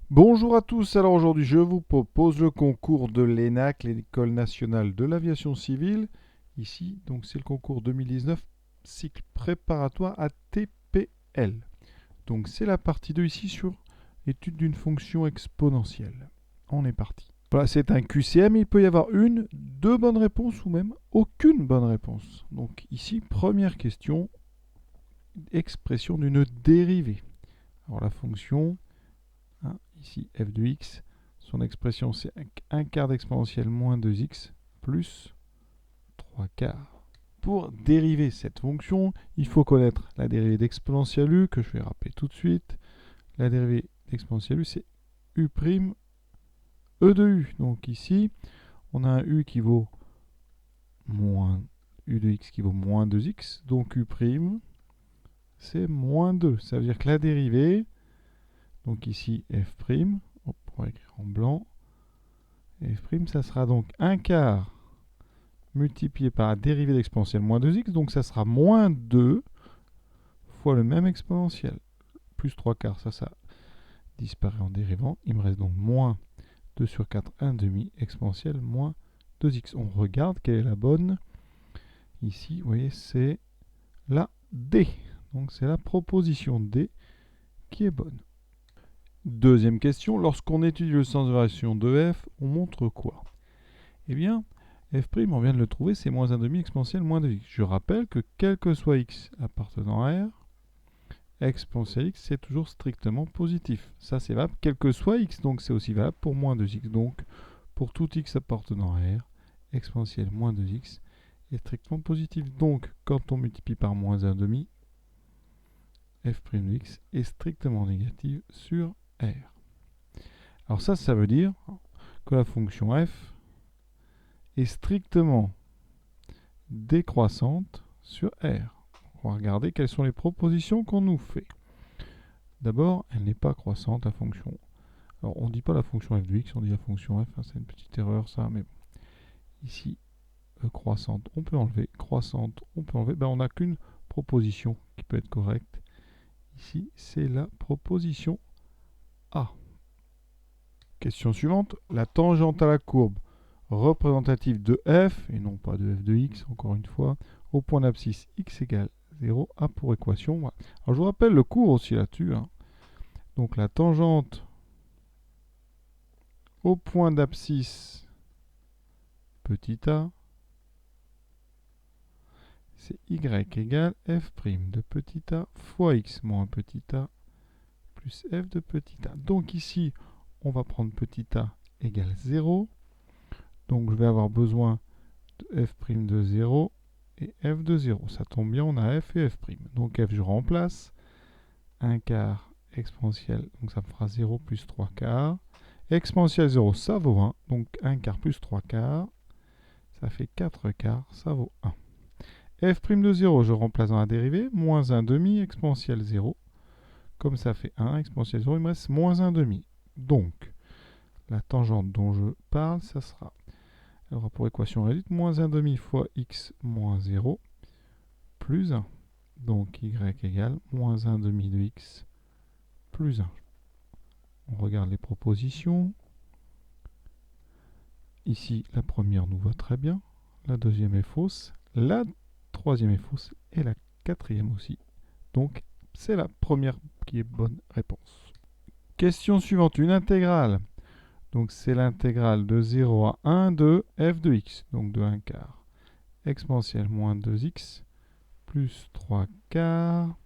Bonjour à tous, alors aujourd'hui je vous propose le concours de l'ENAC, l'École nationale de l'aviation civile. Ici, donc c'est le concours 2019, cycle préparatoire à TPL. Donc c'est la partie 2 ici sur étude d'une fonction exponentielle. On est parti. Voilà, c'est un QCM, il peut y avoir une, deux bonnes réponses ou même aucune bonne réponse. Donc ici, première question, expression d'une dérivée. Alors la fonction, hein, ici f de x, son expression c'est 1 quart d'exponentielle moins 2x plus 3 quarts. Pour dériver cette fonction, il faut connaître la dérivée d'exponentielle u, que je vais rappeler tout de suite. La dérivée d'exponentielle u, c'est u' e de u. Donc ici, on a un u qui vaut moins u de x qui vaut moins 2x. Donc u', c'est moins 2. Ça veut dire que la dérivée, donc ici f', on va écrire en blanc, f', ça sera donc 1 quart multiplié par la dérivée d'exponentielle moins 2x, donc ça sera moins 2 fois le même exponentiel. Plus 3 quarts, ça disparaît en dérivant. Il me reste donc moins 2 sur 4, 1 demi, exponentielle moins 2x. On regarde quelle est la bonne. Ici, vous voyez, c'est la D. Donc c'est la proposition D qui est bonne. Deuxième question, lorsqu'on étudie le sens de variation de f, on montre quoi? Eh bien, f', on vient de le trouver, c'est moins 1 demi exponentielle moins 2x. Je rappelle que quel que soit x appartenant à R, exponentielle x, c'est toujours strictement positif. Ça, c'est valable quel que soit x, donc c'est aussi valable pour moins 2x. Donc, pour tout x appartenant à R, exponentielle moins 2x est strictement positif. Donc, quand on multiplie par moins 1 demi, f' de x est strictement négative sur R. Alors ça veut dire que la fonction f est strictement décroissante sur R. On va regarder quelles sont les propositions qu'on nous fait. D'abord, elle n'est pas croissante, la fonction. Alors, on ne dit pas la fonction f de x, on dit la fonction f, hein, c'est une petite erreur ça, mais bon. Ici, croissante, on peut enlever, croissante, on peut enlever, ben, on n'a qu'une proposition qui peut être correcte. Ici, c'est la proposition A. Question suivante, la tangente à la courbe représentative de f, et non pas de f de x, encore une fois, au point d'abscisse x égale 0, a pour équation. Voilà. Alors je vous rappelle le cours aussi là-dessus. Hein. Donc la tangente au point d'abscisse petit a, c'est y égale f' de petit a fois x moins petit a plus f de petit a. Donc ici, on va prendre petit a égale 0. Donc je vais avoir besoin de f' de 0 et f de 0. Ça tombe bien, on a f et f'. Donc f, je remplace. 1 quart exponentielle, donc ça me fera 0 plus 3 quarts. Exponentielle 0, ça vaut 1. Donc 1 quart plus 3 quarts, ça fait 4 quarts, ça vaut 1. f' de 0, je remplace dans la dérivée. Moins 1 demi, exponentielle 0. Comme ça fait 1, exponentielle 0, il me reste moins 1 demi. Donc, la tangente dont je parle, ça sera, alors pour équation réduite, moins 1 demi fois x moins 0 plus 1. Donc y égale moins 1 demi de x plus 1. On regarde les propositions. Ici, la première nous va très bien. La deuxième est fausse. La troisième est fausse. Et la quatrième aussi. Donc, c'est la première qui est bonne réponse. Question suivante. Une intégrale. Donc, c'est l'intégrale de 0 à 1 de f de x. Donc, de 1 quart. Exponentielle moins 2x plus 3 quarts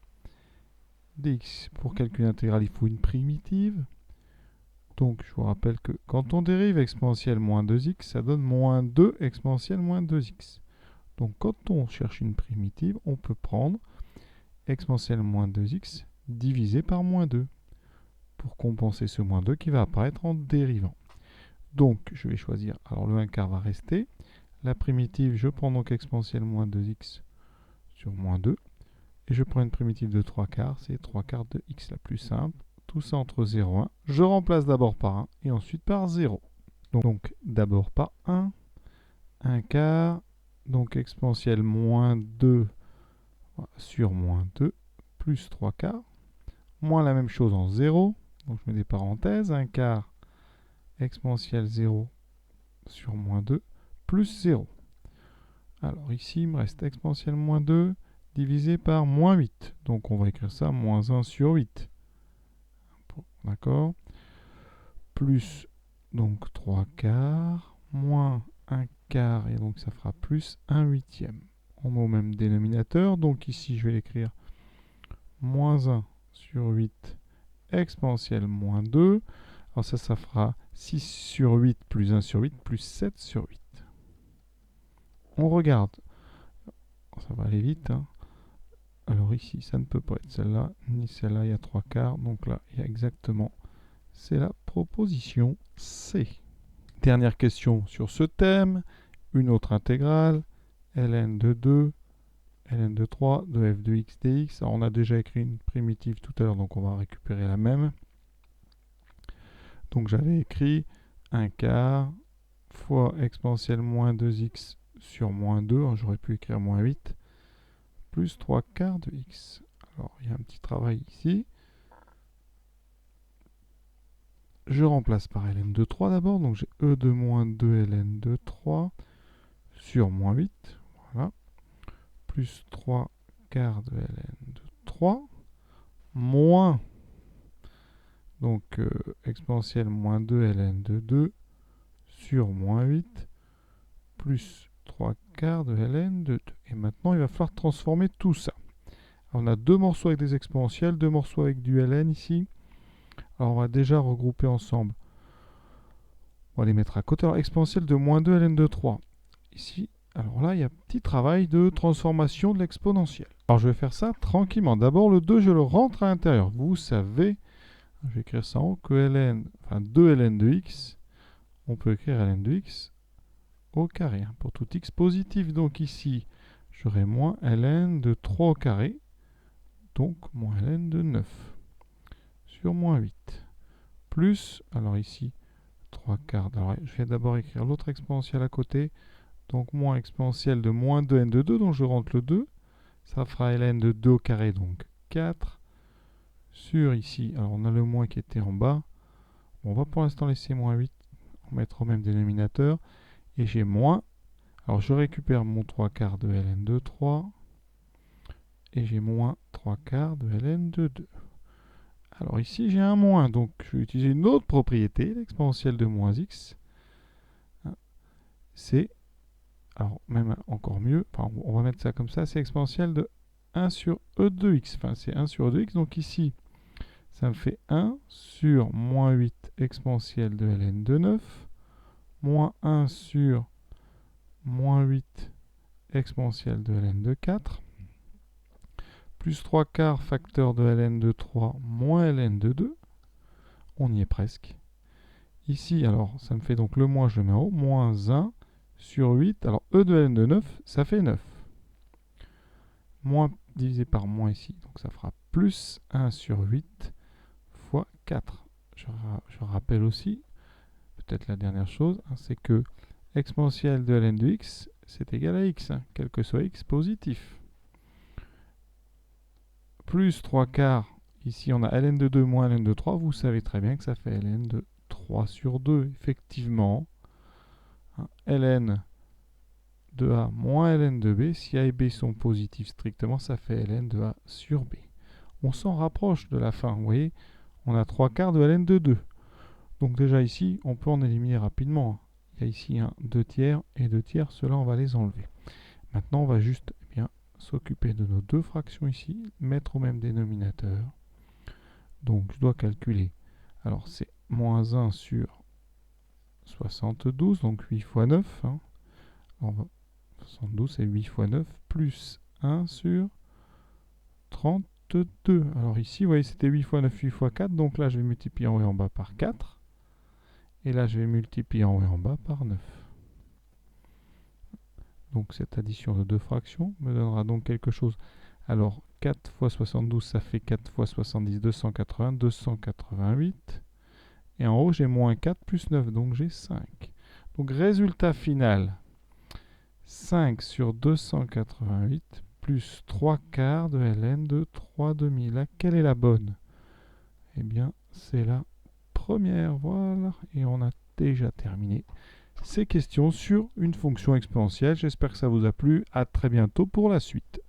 dx. Pour calculer l'intégrale, il faut une primitive. Donc, je vous rappelle que quand on dérive exponentielle moins 2x, ça donne moins 2 exponentielle moins 2x. Donc, quand on cherche une primitive, on peut prendre exponentielle moins 2x divisé par moins 2 pour compenser ce moins 2 qui va apparaître en dérivant. Donc, je vais choisir, alors le 1 quart va rester. La primitive, je prends donc exponentielle moins 2x sur moins 2. Et je prends une primitive de 3 quarts, c'est 3 quarts de x la plus simple. Tout ça entre 0 et 1. Je remplace d'abord par 1 et ensuite par 0. Donc d'abord par 1, 1 quart, donc exponentielle moins 2 sur moins 2, plus 3 quarts, moins la même chose en 0, Donc je mets des parenthèses. 1 quart exponentielle 0 sur moins 2 plus 0. Alors ici, il me reste exponentielle moins 2 divisé par moins 8. Donc on va écrire ça moins 1 sur 8. D'accord? Plus donc 3 quarts, moins 1 quart, et donc ça fera plus 1 huitième. On met au même dénominateur, donc ici je vais l'écrire moins 1 sur 8 exponentielle moins 2. Alors ça fera 6 sur 8 plus 1 sur 8 plus 7 sur 8. On regarde. Ça va aller vite. Hein. Alors ici, ça ne peut pas être celle-là, ni celle-là, il y a 3 quarts. Donc là, il y a exactement, c'est la proposition C. Dernière question sur ce thème. Une autre intégrale, ln de 2, ln de 3, de f de x dx. Alors on a déjà écrit une primitive tout à l'heure, donc on va récupérer la même. Donc j'avais écrit 1 quart fois exponentielle moins 2x sur moins 2, j'aurais pu écrire moins 8, plus 3 quarts de x. Alors il y a un petit travail ici. Je remplace par ln de 3 d'abord, donc j'ai e de moins 2 ln de 3 sur moins 8, voilà, plus 3 quarts de ln de 3, moins, donc exponentielle moins 2 ln de 2 sur moins 8, plus 3 quarts de ln de 2. Et maintenant, il va falloir transformer tout ça. Alors, on a deux morceaux avec des exponentielles, deux morceaux avec du ln ici. Alors, on va déjà regrouper ensemble. On va les mettre à côté. Alors, exponentielle de moins 2 ln de 3. Ici, alors là, il y a un petit travail de transformation de l'exponentielle. Alors, je vais faire ça tranquillement. D'abord, le 2, je le rentre à l'intérieur. Vous savez, je vais écrire ça en haut, que ln, enfin 2 ln de x, on peut écrire ln de x au carré, hein, pour tout x positif. Donc ici, j'aurai moins ln de 3 au carré, donc moins ln de 9 sur moins 8. Plus, alors ici, 3 quarts. Alors je vais d'abord écrire l'autre exponentielle à côté, donc moins exponentielle de moins 2n de 2, donc je rentre le 2. Ça fera ln de 2 au carré, donc 4 sur ici. Alors on a le moins qui était en bas. On va pour l'instant laisser moins 8, on va mettre au même dénominateur. Et j'ai moins. Alors je récupère mon 3 quarts de ln de 3. Et j'ai moins 3 quarts de ln de 2. Alors ici j'ai un moins, donc je vais utiliser une autre propriété, l'exponentielle de moins x. C'est, alors même encore mieux, enfin, on va mettre ça comme ça, c'est exponentielle de 1 sur e de x. Enfin c'est 1 sur e de x, donc ici ça me fait 1 sur moins 8 exponentielle de ln de 9, moins 1 sur moins 8 exponentielle de ln de 4, plus 3 quarts facteur de ln de 3 moins ln de 2. On y est presque. Ici, alors, ça me fait donc le moins, je le mets en haut, moins 1 sur 8. Alors, e de ln de 9, ça fait 9. Moins divisé par moins ici, donc ça fera plus 1 sur 8 fois 4. Je rappelle aussi, peut-être la dernière chose, hein, c'est que exponentielle de ln de x, c'est égal à x, hein, quel que soit x positif. Plus 3 quarts, ici on a ln de 2 moins ln de 3, vous savez très bien que ça fait ln de 3 sur 2, effectivement. Hein, ln de A moins ln de B, si A et B sont positifs strictement, ça fait ln de A sur B. On s'en rapproche de la fin, vous voyez, on a 3 quarts de ln de 2. Donc déjà ici, on peut en éliminer rapidement. Il y a ici un 2 tiers et 2 tiers, ceux-là on va les enlever. Maintenant on va juste s'occuper de nos deux fractions ici, mettre au même dénominateur. Donc je dois calculer. Alors c'est moins 1 sur 72, donc 8 fois 9. Hein. 72 c'est 8 fois 9, plus 1 sur 32. Alors ici, vous voyez, c'était 8 fois 9, 8 fois 4. Donc là, je vais multiplier en haut et en bas par 4. Et là, je vais multiplier en haut et en bas par 9. Donc cette addition de deux fractions me donnera donc quelque chose. Alors 4 fois 72, ça fait 4 fois 70, 280, 288. Et en haut, j'ai moins 4 plus 9, donc j'ai 5. Donc résultat final, 5 sur 288 plus 3 quarts de ln de 3 demi. Là, quelle est la bonne? Eh bien, c'est la première, voilà, et on a déjà terminé ces questions sur une fonction exponentielle. J'espère que ça vous a plu. À très bientôt pour la suite.